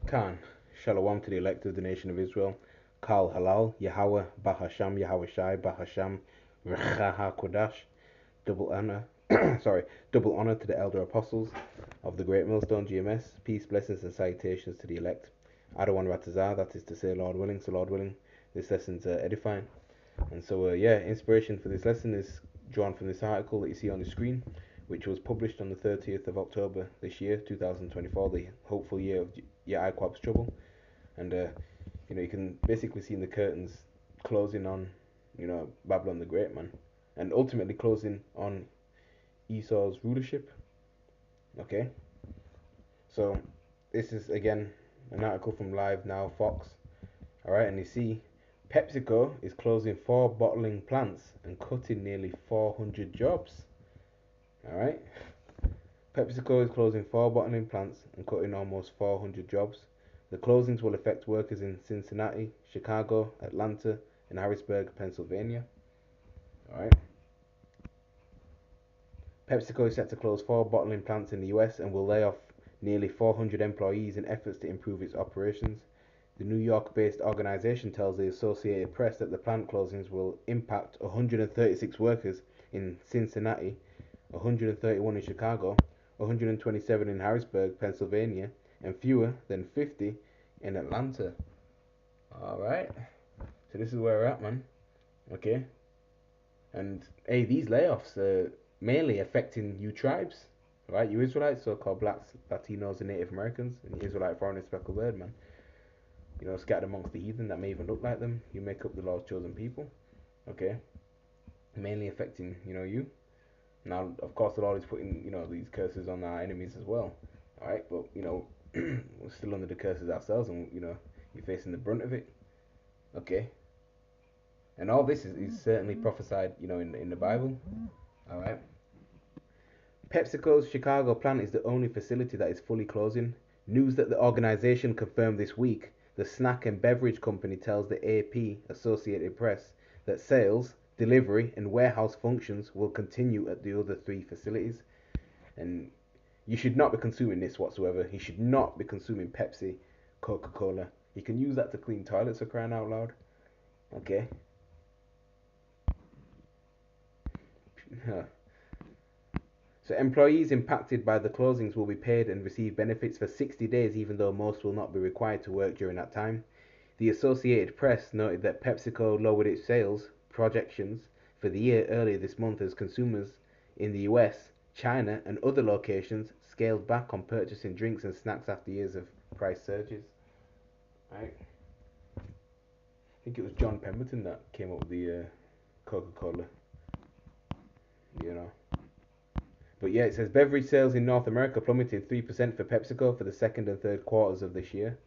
Khan, Shalom to the elect of the nation of Israel. Kal Halal, Yahweh, Bahasham, Yahweh Shai, Bahasham, Rechaha Kodash. Double honor, sorry, double honor to the elder apostles of the Great Millstone GMS. Peace, blessings, and salutations to the elect. Adawan Ratazah, that is to say, Lord willing. So, Lord willing, this lesson's edifying. And so, yeah, inspiration for this lesson is drawn from this article that you see on the screen, which was published on the 30th of October this year, 2024, the hopeful year of Yaquab's trouble. And, you can basically see in the curtains closing on, Babylon the Great, man. And ultimately closing on Esau's rulership. Okay? So, this is, again, an article from Live Now Fox. Alright, and you see PepsiCo is closing 4 bottling plants and cutting nearly 400 jobs. Alright? PepsiCo is closing 4 bottling plants and cutting almost 400 jobs. The closings will affect workers in Cincinnati, Chicago, Atlanta, and Harrisburg, Pennsylvania. Alright? PepsiCo is set to close 4 bottling plants in the US and will lay off nearly 400 employees in efforts to improve its operations. The New York-based organization tells the Associated Press that the plant closings will impact 136 workers in Cincinnati, 131 in Chicago, 127 in Harrisburg, Pennsylvania, and fewer than 50 in Atlanta. Alright, so this is where we're at, man. Okay, and hey, these layoffs are mainly affecting you tribes, right? You Israelites, so-called blacks, Latinos, and Native Americans, and Israelite foreign and speckled bird, man. Scattered amongst the heathen that may even look like them. You make up the Lord's chosen people. Okay? Mainly affecting, you. Now, of course, the Lord is putting, these curses on our enemies as well. Alright? But, we're still under the curses ourselves and, you're facing the brunt of it. Okay? And all this is certainly prophesied, in the Bible. Alright? PepsiCo's Chicago plant is the only facility that is fully closing. News that the organization confirmed this week. The snack and beverage company tells the AP Associated Press that sales, delivery, and warehouse functions will continue at the other 3 facilities. And you should not be consuming this whatsoever. You should not be consuming Pepsi, Coca-Cola. You can use that to clean toilets, for crying out loud. Okay? So employees impacted by the closings will be paid and receive benefits for 60 days, even though most will not be required to work during that time. The Associated Press noted that PepsiCo lowered its sales projections for the year earlier this month as consumers in the US, China, and other locations scaled back on purchasing drinks and snacks after years of price surges. Right? I think it was John Pemberton that came up with the Coca-Cola. But yeah, it says beverage sales in North America plummeted 3% for PepsiCo for the second and third quarters of this year.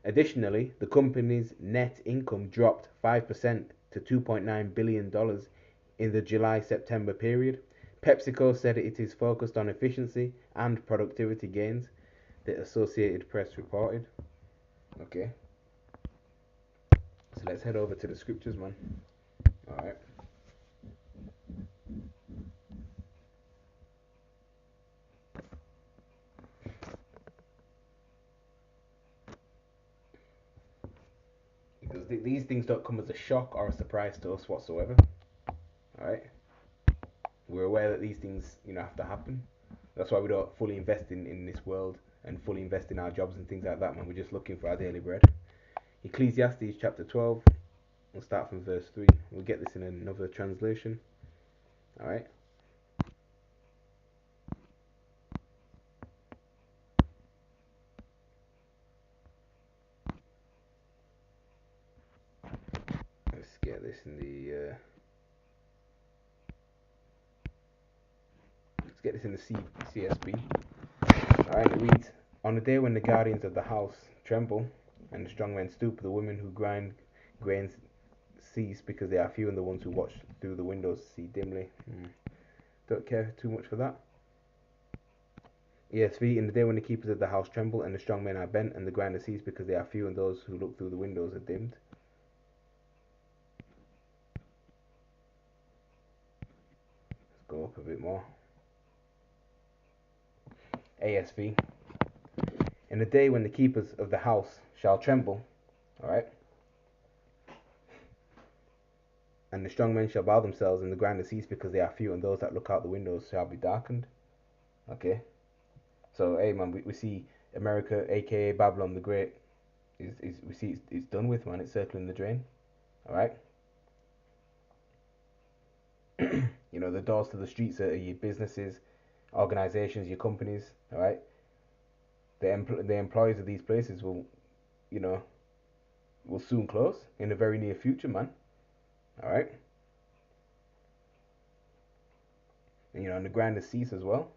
Additionally, the company's net income dropped 5% to $2.9 billion in the July-September period. PepsiCo said it is focused on efficiency and productivity gains, the Associated Press reported. Okay. So let's head over to the scriptures, man. Alright. Because these things don't come as a shock or a surprise to us whatsoever. Alright? We're aware that these things, have to happen. That's why we don't fully invest in this world and fully invest in our jobs and things like that, man. We're just looking for our daily bread. Ecclesiastes chapter 12. We'll start from verse 3. We'll get this in another translation. Alright? Let's get this in the CSB. Alright, it reads, on the day when the guardians of the house tremble, and the strong men stoop, the women who grind grains cease, because they are few, and the ones who watch through the windows see dimly. Don't care too much for that. ESV, in the day when the keepers of the house tremble, and the strong men are bent, and the grinders cease, because they are few, and those who look through the windows are dimmed. Let's go up a bit more. ASV. In the day when the keepers of the house shall tremble, all right, and the strong men shall bow themselves, and the grinder cease because they are few, and those that look out the windows shall be darkened. Okay, so hey man, we see America, aka Babylon the Great, is we see it's done with, man. It's circling the drain. All right, the doors to the streets are your businesses, organizations, your companies. All right, the employees of these places you know, will soon close in the very near future, man. All right, and the grinders cease as well.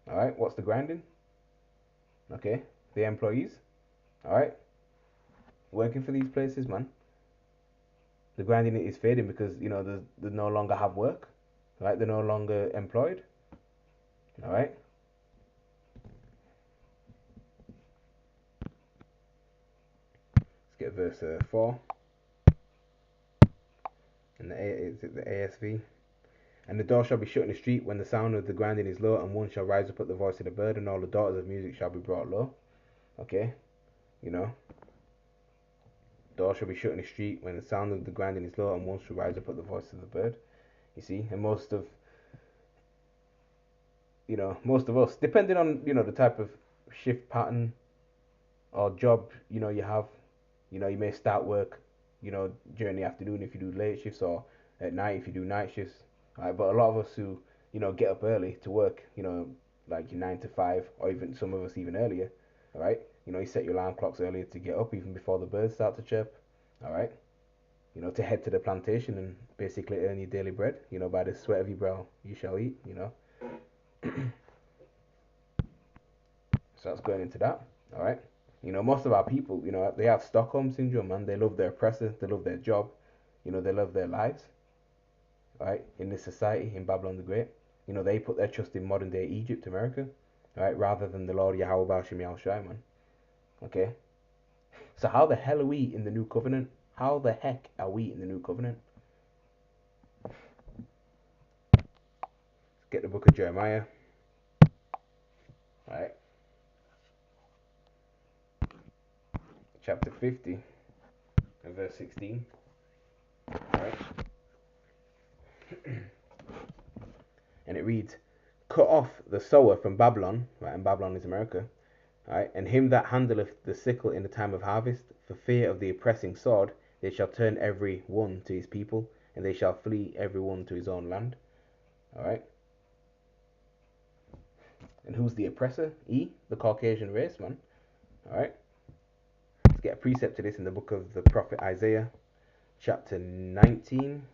All right, what's the grinding? Okay, the employees. All right, working for these places, man. The grinding is fading because they no longer have work. Right, they're no longer employed. All right. Let's get verse 4 in the ASV. And the door shall be shut in the street when the sound of the grinding is low, and one shall rise up at the voice of the bird, and all the daughters of music shall be brought low. Okay, you know, door shall be shut in the street when the sound of the grinding is low, and one shall rise up at the voice of the bird. You see, and most of us, depending on the type of shift pattern or job you have, you may start work during the afternoon if you do late shifts, or at night if you do night shifts. Right, but a lot of us who get up early to work, like your 9 to 5, or even some of us even earlier. All right, you set your alarm clocks earlier to get up even before the birds start to chirp. All right, to head to the plantation and basically earn your daily bread. By the sweat of your brow you shall eat. So that's going into that. All right. Most of our people, they have Stockholm syndrome, man. They love their oppressor, they love their job, they love their lives, right? In this society, in Babylon the Great, they put their trust in modern day Egypt, America, right, rather than the Lord Yahweh Bashim Shai, man. Okay. So how the hell are we in the new covenant? How the heck are we in the new covenant? Let's get the book of Jeremiah, right? Chapter 50 and verse 16, right? And it reads, "Cut off the sower from Babylon," right? And Babylon is America, right? "And him that handleth the sickle in the time of harvest, for fear of the oppressing sword, they shall turn every one to his people, and they shall flee every one to his own land." All right. And who's the oppressor? The Caucasian race, man. All right. Let's get a precept to this in the book of the prophet Isaiah, chapter 19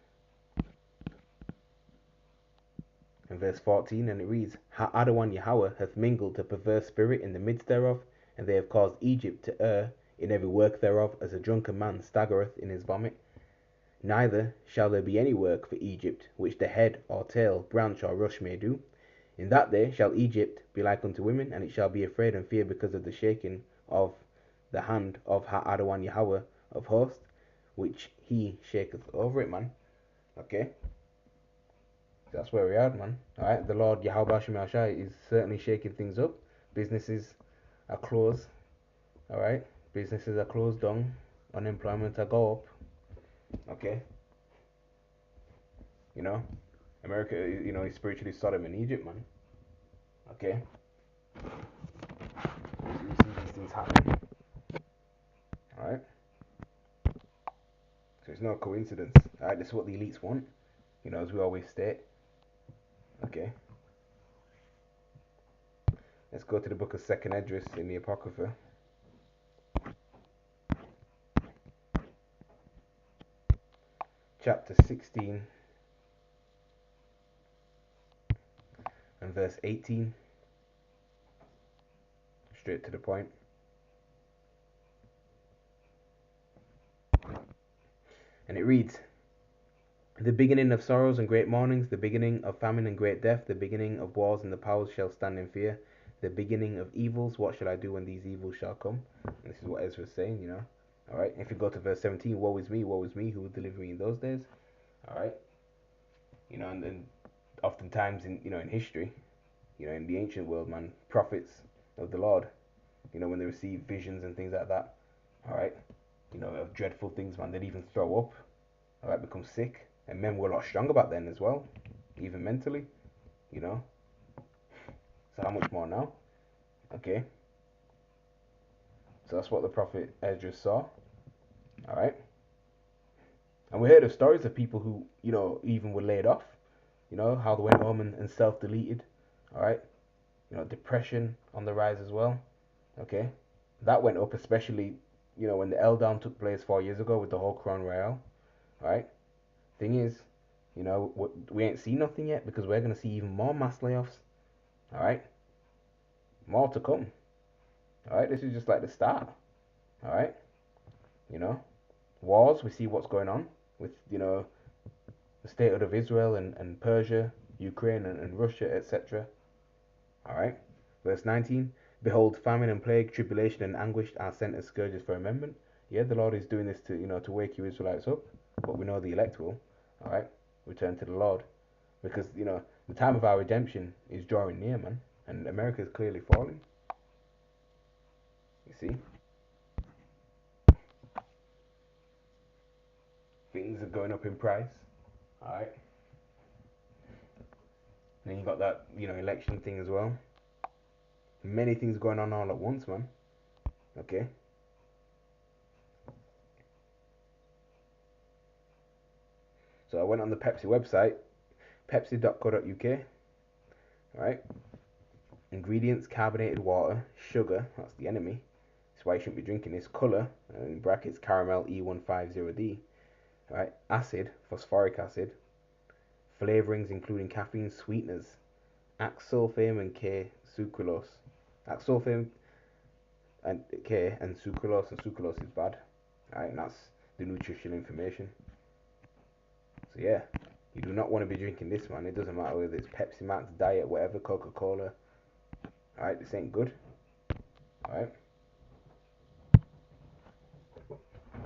and verse 14, and it reads, "Adawan Yahweh hath mingled a perverse spirit in the midst thereof, and they have caused Egypt to err in every work thereof, as a drunken man staggereth in his vomit. Neither shall there be any work for Egypt, which the head or tail, branch or rush may do. In that day shall Egypt be like unto women, and it shall be afraid and fear because of the shaking of the hand of Adawan Yahweh of hosts, which he shaketh over it," man. Okay, that's where we are, man. All right, the Lord Yahweh Shem Shai is certainly shaking things up. Businesses are closed. All right, businesses are closed down. Unemployment are go up. Okay, you know, America, is spiritually Sodom and Egypt, man. Okay, we see these things happen. All right, so it's no coincidence. All right, this is what the elites want. As we always state. Okay, let's go to the book of Second Esdras in the Apocrypha. Chapter 16 and verse 18. Straight to the point. And it reads, "The beginning of sorrows and great mournings, the beginning of famine and great death, the beginning of wars and the powers shall stand in fear, the beginning of evils, what shall I do when these evils shall come?" And this is what Ezra is saying, Alright, if you go to verse 17, woe is me, who will deliver me in those days? Alright, and then oftentimes in history, in the ancient world, man, prophets of the Lord, when they receive visions and things like that. All right, of dreadful things, man. They'd even throw up. All right, become sick. And men were a lot stronger back then as well, even mentally. You know. So how much more now? Okay. So that's what the prophet Esdras saw. All right. And we heard of stories of people who, even were laid off. How they went home and self-deleted. All right. Depression on the rise as well. Okay. That went up, especially, when the L down took place 4 years ago with the whole Crown Royal. All right. Thing is, we ain't seen nothing yet because we're gonna see even more mass layoffs. All right. More to come. All right. This is just like the start. All right. You know, wars. We see what's going on with the state of Israel and Persia, Ukraine and Russia, etc. All right. Verse 19. Behold, famine and plague, tribulation and anguish are sent as scourges for amendment. Yeah, the Lord is doing this to wake you Israelites up, but we know the elect will. All right. Return to the Lord, because the time of our redemption is drawing near, man, and America is clearly falling. You see, things are going up in price. All right. Then you got that election thing as well. Many things going on all at once, man. Okay. So I went on the Pepsi website, pepsi.co.uk. Right. Ingredients: carbonated water, sugar. That's the enemy. That's why you shouldn't be drinking this. Color, in brackets, caramel E150D. Right. Acid, phosphoric acid. Flavorings including caffeine, sweeteners, axsulfame and K sucralose. Axsulfame and K and sucralose is bad. Right, and that's the nutritional information. So yeah, you do not want to be drinking this, man. It doesn't matter whether it's Pepsi Max, Diet, whatever, Coca-Cola. Alright, this ain't good. Alright.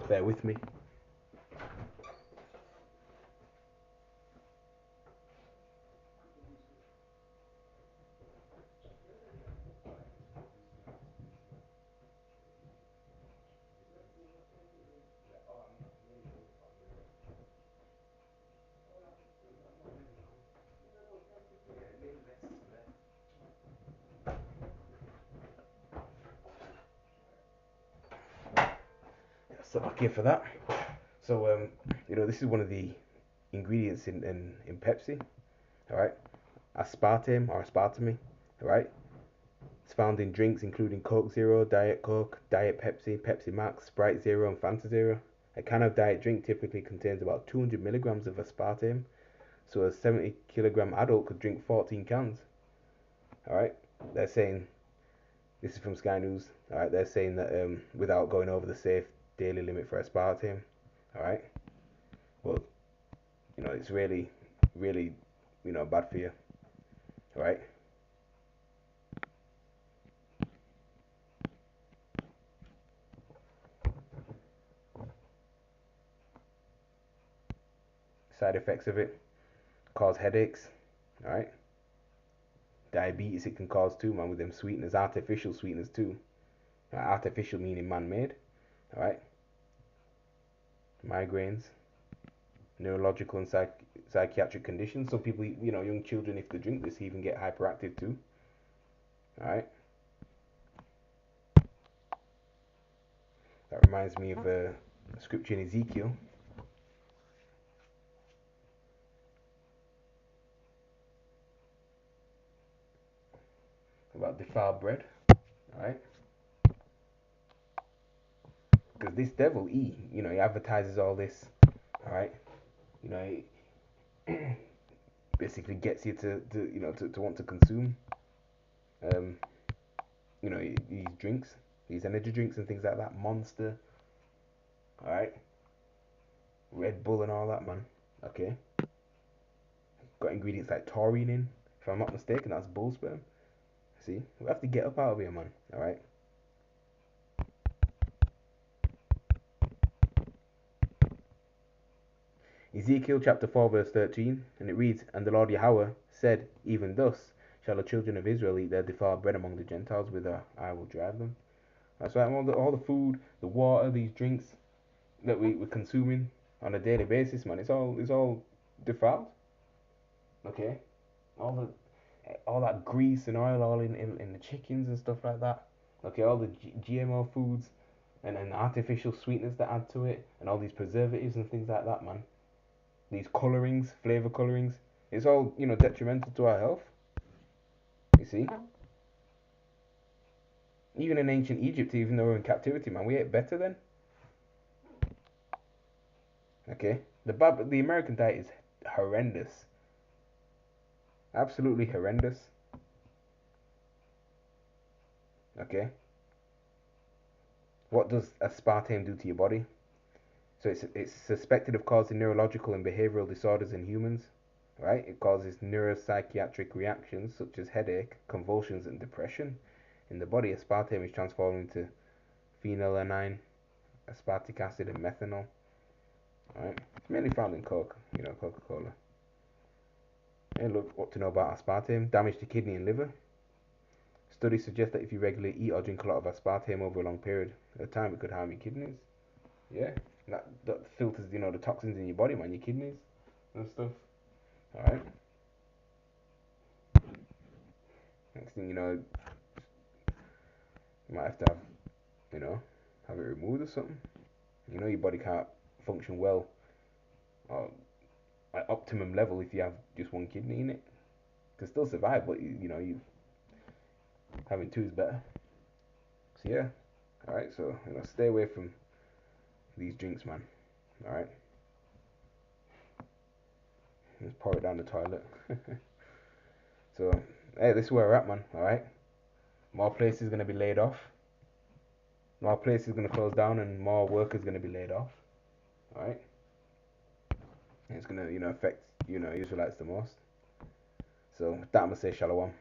Bear with me. So okay for that. So this is one of the ingredients in Pepsi. Alright. Aspartame or aspartame. Alright. It's found in drinks including Coke Zero, Diet Coke, Diet Pepsi, Pepsi Max, Sprite Zero, and Fanta Zero. A can of diet drink typically contains about 200 milligrams of aspartame, so a 70-kilogram adult could drink 14 cans. Alright, they're saying, this is from Sky News, alright, they're saying that without going over the safe daily limit for aspartame, alright, well, it's really, really, bad for you, alright. Side effects of it: cause headaches, alright. Diabetes it can cause too, man, with them sweeteners, artificial sweeteners too. Artificial meaning man-made, alright. Migraines, neurological and psychiatric conditions. Some people, young children, if they drink this, even get hyperactive too. Alright. That reminds me of a scripture in Ezekiel. About defiled bread. Alright. Because this devil, he advertises all this. Alright. He basically gets you to want to consume these drinks, these energy drinks and things like that. Monster. Alright. Red Bull and all that, man. Okay. Got ingredients like taurine in. If I'm not mistaken, that's bull sperm. See? We have to get up out of here, man. Alright. Ezekiel chapter 4 verse 13, and it reads, And the Lord Yahweh said, Even thus shall the children of Israel eat their defiled bread among the Gentiles, whither I will drive them. That's right. All the food, the water, these drinks that we're consuming on a daily basis, man. It's all defiled. Okay. All all that grease and oil all in the chickens and stuff like that. Okay, all the GMO foods and artificial sweetness that add to it, and all these preservatives and things like that, man. These colorings, flavor colorings, it's all detrimental to our health. You see, even in ancient Egypt, even though we're in captivity, man, we ate better then. Okay, the American diet is horrendous, absolutely horrendous. Okay, what does aspartame do to your body? So it's suspected of causing neurological and behavioral disorders in humans, right? It causes neuropsychiatric reactions such as headache, convulsions, and depression. In the body, aspartame is transformed into phenylalanine, aspartic acid, and methanol. Right? It's mainly found in Coca-Cola. Hey, look, what to know about aspartame? Damage to kidney and liver. Studies suggest that if you regularly eat or drink a lot of aspartame over a long period of time, it could harm your kidneys. Yeah, that filters, the toxins in your body, man, your kidneys and stuff. All right. Next thing you know, you might have to you know, have it removed or something. Your body can't function well or at optimum level if you have just one kidney in it. You can still survive, but you having two is better. So yeah. All right. So stay away from these drinks, man. All right. Just pour it down the toilet. So hey, this is where we're at, man. All right. More places gonna be laid off. More places gonna close down, and more workers gonna be laid off. All right. And it's gonna affect Israelites the most. So with that, I'm gonna say shalom.